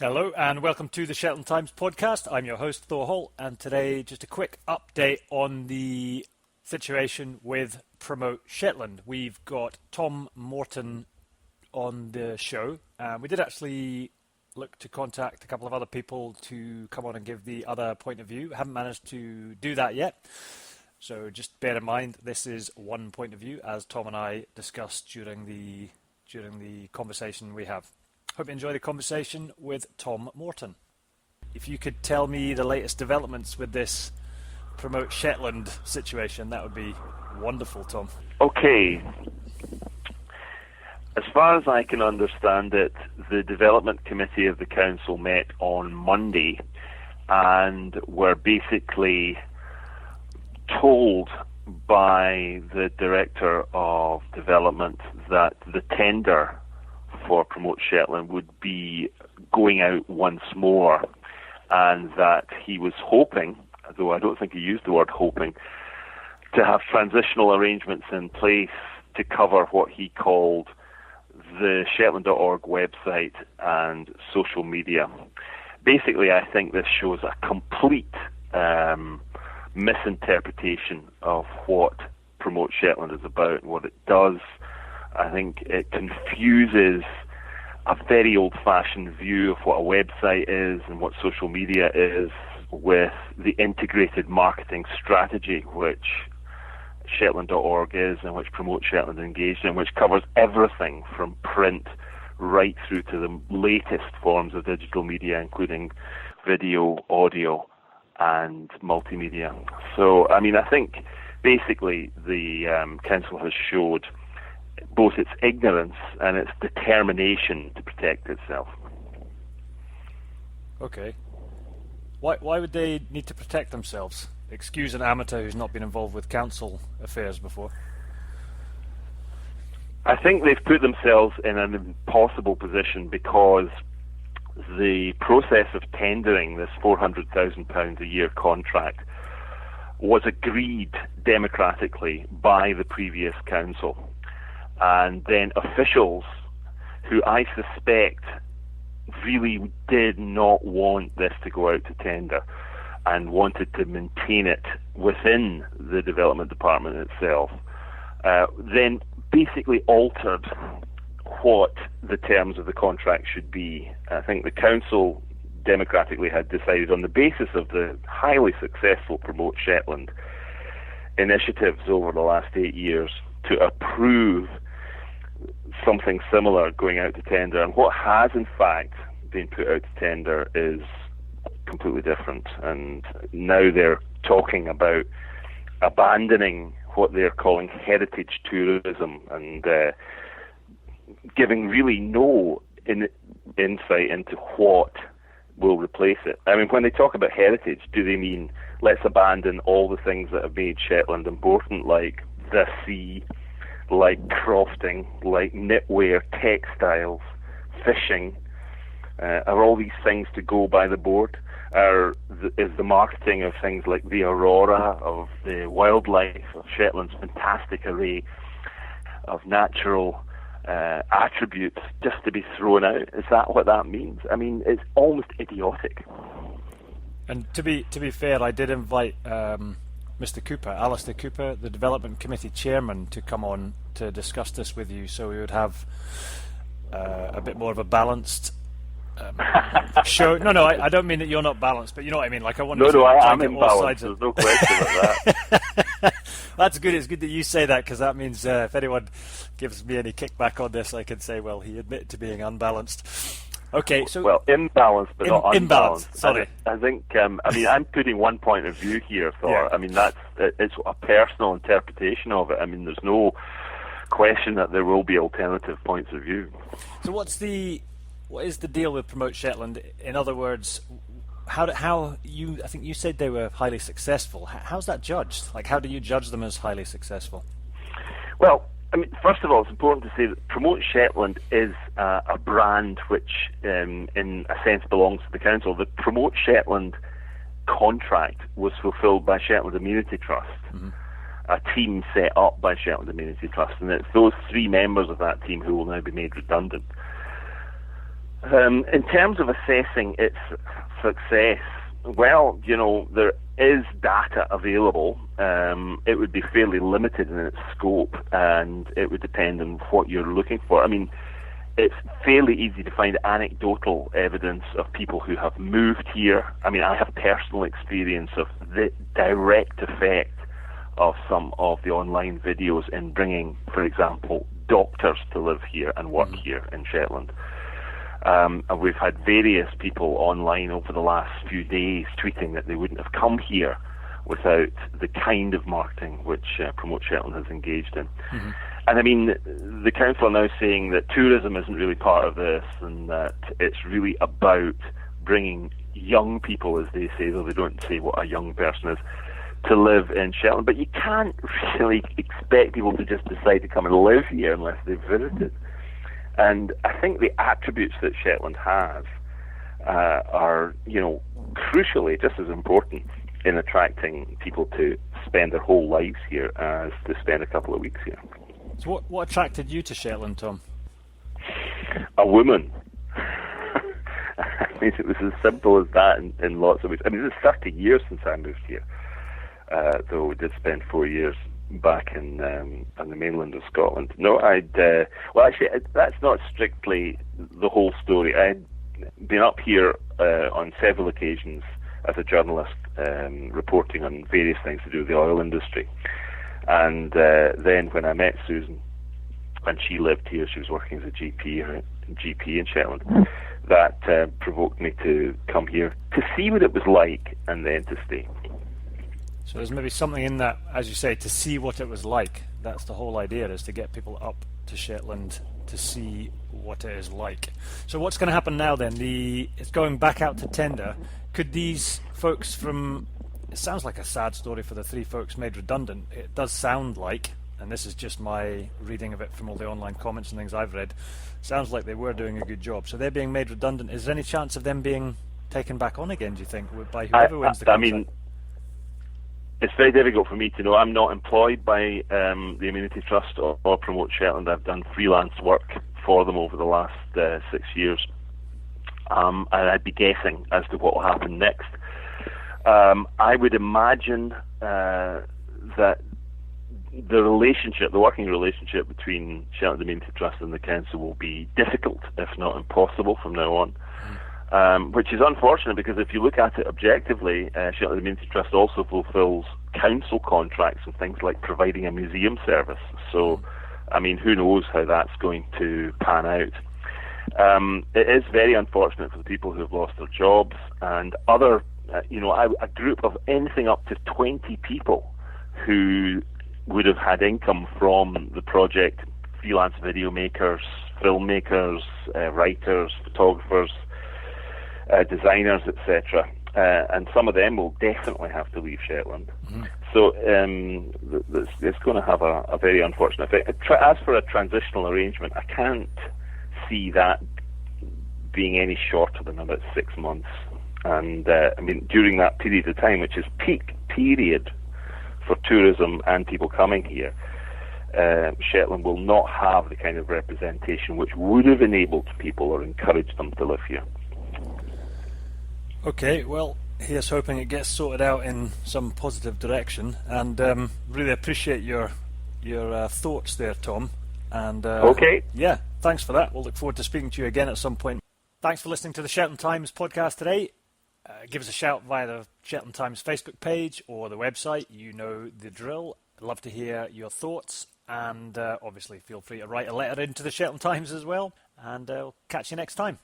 Hello and welcome to the Shetland Times podcast. I'm your host Thor Holt, and today just a quick update on the situation with Promote Shetland. We've got Tom Morton on the show. We did actually look to contact a couple of other people to come on and give the other point of view. Haven't managed to do that yet. So just bear in mind this is one point of view, as Tom and I discussed during the conversation we have. Hope you enjoy the conversation with Tom Morton. If you could tell me the latest developments with this Promote Shetland situation, that would be wonderful, Tom. Okay. As far as I can understand it, the Development Committee of the Council met on Monday and were basically told by the Director of Development that the tender for Promote Shetland would be going out once more, and that he was hoping, though I don't think he used the word hoping, to have transitional arrangements in place to cover what he called the Shetland.org website and social media. Basically, I think this shows a complete misinterpretation of what Promote Shetland is about and what it does. I think it confuses a very old-fashioned view of what a website is and what social media is with the integrated marketing strategy which Shetland.org is and which Promote Shetland engaged in, which covers everything from print right through to the latest forms of digital media, including video, audio, and multimedia. So, I think basically the Council has showed both its ignorance and its determination to protect itself. Okay. Why would they need to protect themselves? Excuse an amateur who's not been involved with council affairs before. I think they've put themselves in an impossible position because the process of tendering this £400,000 a year contract was agreed democratically by the previous council. And then officials who I suspect really did not want this to go out to tender and wanted to maintain it within the development department itself, then basically altered what the terms of the contract should be. I think the council democratically had decided, on the basis of the highly successful Promote Shetland initiatives over the last 8 years, to approve something similar going out to tender. And what has in fact been put out to tender is completely different. And now they're talking about abandoning what they're calling heritage tourism and giving really no insight into what will replace it. When they talk about heritage, do they mean let's abandon all the things that have made Shetland important, like the sea, like crofting, like knitwear, textiles, fishing? Are all these things to go by the board? Is the marketing of things like the aurora, of the wildlife, of Shetland's fantastic array of natural attributes just to be thrown out? Is that what that means? It's almost idiotic. And to be fair, I did invite Mr. Cooper, Alistair Cooper, the Development Committee Chairman, to come on to discuss this with you, so we would have a bit more of a balanced show. No, I don't mean that you're not balanced, but you know what I mean. Like, I want to I am imbalanced. There's no question about that. That's good. It's good that you say that, because that means if anyone gives me any kickback on this, I can say, well, he admitted to being unbalanced. Okay, so imbalanced, but not unbalanced. Sorry, I think. I'm putting one point of view here, Thor. Yeah. It's a personal interpretation of it. There's no question that there will be alternative points of view. So what is the deal with Promote Shetland? In other words, I think you said they were highly successful. How's that judged? Like, how do you judge them as highly successful? Well, first of all, it's important to say that Promote Shetland is a brand which, in a sense, belongs to the council. The Promote Shetland contract was fulfilled by Shetland Amenity Trust, a team set up by Shetland Amenity Trust, and it's those three members of that team who will now be made redundant. In terms of assessing its success, well, there is data available. It would be fairly limited in its scope, and it would depend on what you're looking for. I mean, it's fairly easy to find anecdotal evidence of people who have moved here. I mean, I have personal experience of the direct effect of some of the online videos in bringing, for example, doctors to live here and work here in Shetland. And we've had various people online over the last few days tweeting that they wouldn't have come here without the kind of marketing which Promote Shetland has engaged in. And I mean, the council are now saying that tourism isn't really part of this, and that it's really about bringing young people, as they say, though they don't say what a young person is, to live in Shetland. But you can't really expect people to just decide to come and live here unless they've visited. And I think the attributes that Shetland has are, crucially just as important in attracting people to spend their whole lives here as to spend a couple of weeks here. So what attracted you to Shetland, Tom? A woman. I mean, it was as simple as that in lots of ways. I mean, it's 30 years since I moved here, though we did spend 4 years back in on the mainland of Scotland. No, that's not strictly the whole story. I'd been up here on several occasions as a journalist, reporting on various things to do with the oil industry. And then when I met Susan, and she lived here, she was working as a GP in Shetland, that provoked me to come here to see what it was like and then to stay. So there's maybe something in that, as you say, to see what it was like. That's the whole idea, is to get people up to Shetland to see what it is like. So what's going to happen now then? It's going back out to tender. Could these folks from... It sounds like a sad story for the 3 folks made redundant. It does sound like, and this is just my reading of it from all the online comments and things I've read, sounds like they were doing a good job. So they're being made redundant. Is there any chance of them being taken back on again, do you think, by whoever wins the contract? I mean, it's very difficult for me to know. I'm not employed by the Amenity Trust or Promote Shetland. I've done freelance work for them over the last 6 years. And I'd be guessing as to what will happen next. I would imagine that the working relationship between Shetland Amenity Trust and the council will be difficult, if not impossible, from now on. Which is unfortunate, because if you look at it objectively, Shetland Amenity Trust also fulfills council contracts and things like providing a museum service. So, I mean, who knows how that's going to pan out. It is very unfortunate for the people who have lost their jobs, and other, a group of anything up to 20 people who would have had income from the project, freelance video makers, filmmakers, writers, photographers, designers, etc. And some of them will definitely have to leave Shetland. So it's going to have a very unfortunate effect. As for a transitional arrangement, I can't see that being any shorter than about 6 months. And I mean, during that period of time, which is peak period for tourism and people coming here, Shetland will not have the kind of representation which would have enabled people or encouraged them to live here. Okay, well, here's hoping it gets sorted out in some positive direction, and really appreciate your thoughts there, Tom. And okay. Yeah, thanks for that. We'll look forward to speaking to you again at some point. Thanks for listening to the Shetland Times podcast today. Give us a shout via the Shetland Times Facebook page or the website. You know the drill. I'd love to hear your thoughts, and obviously feel free to write a letter into the Shetland Times as well, and we'll catch you next time.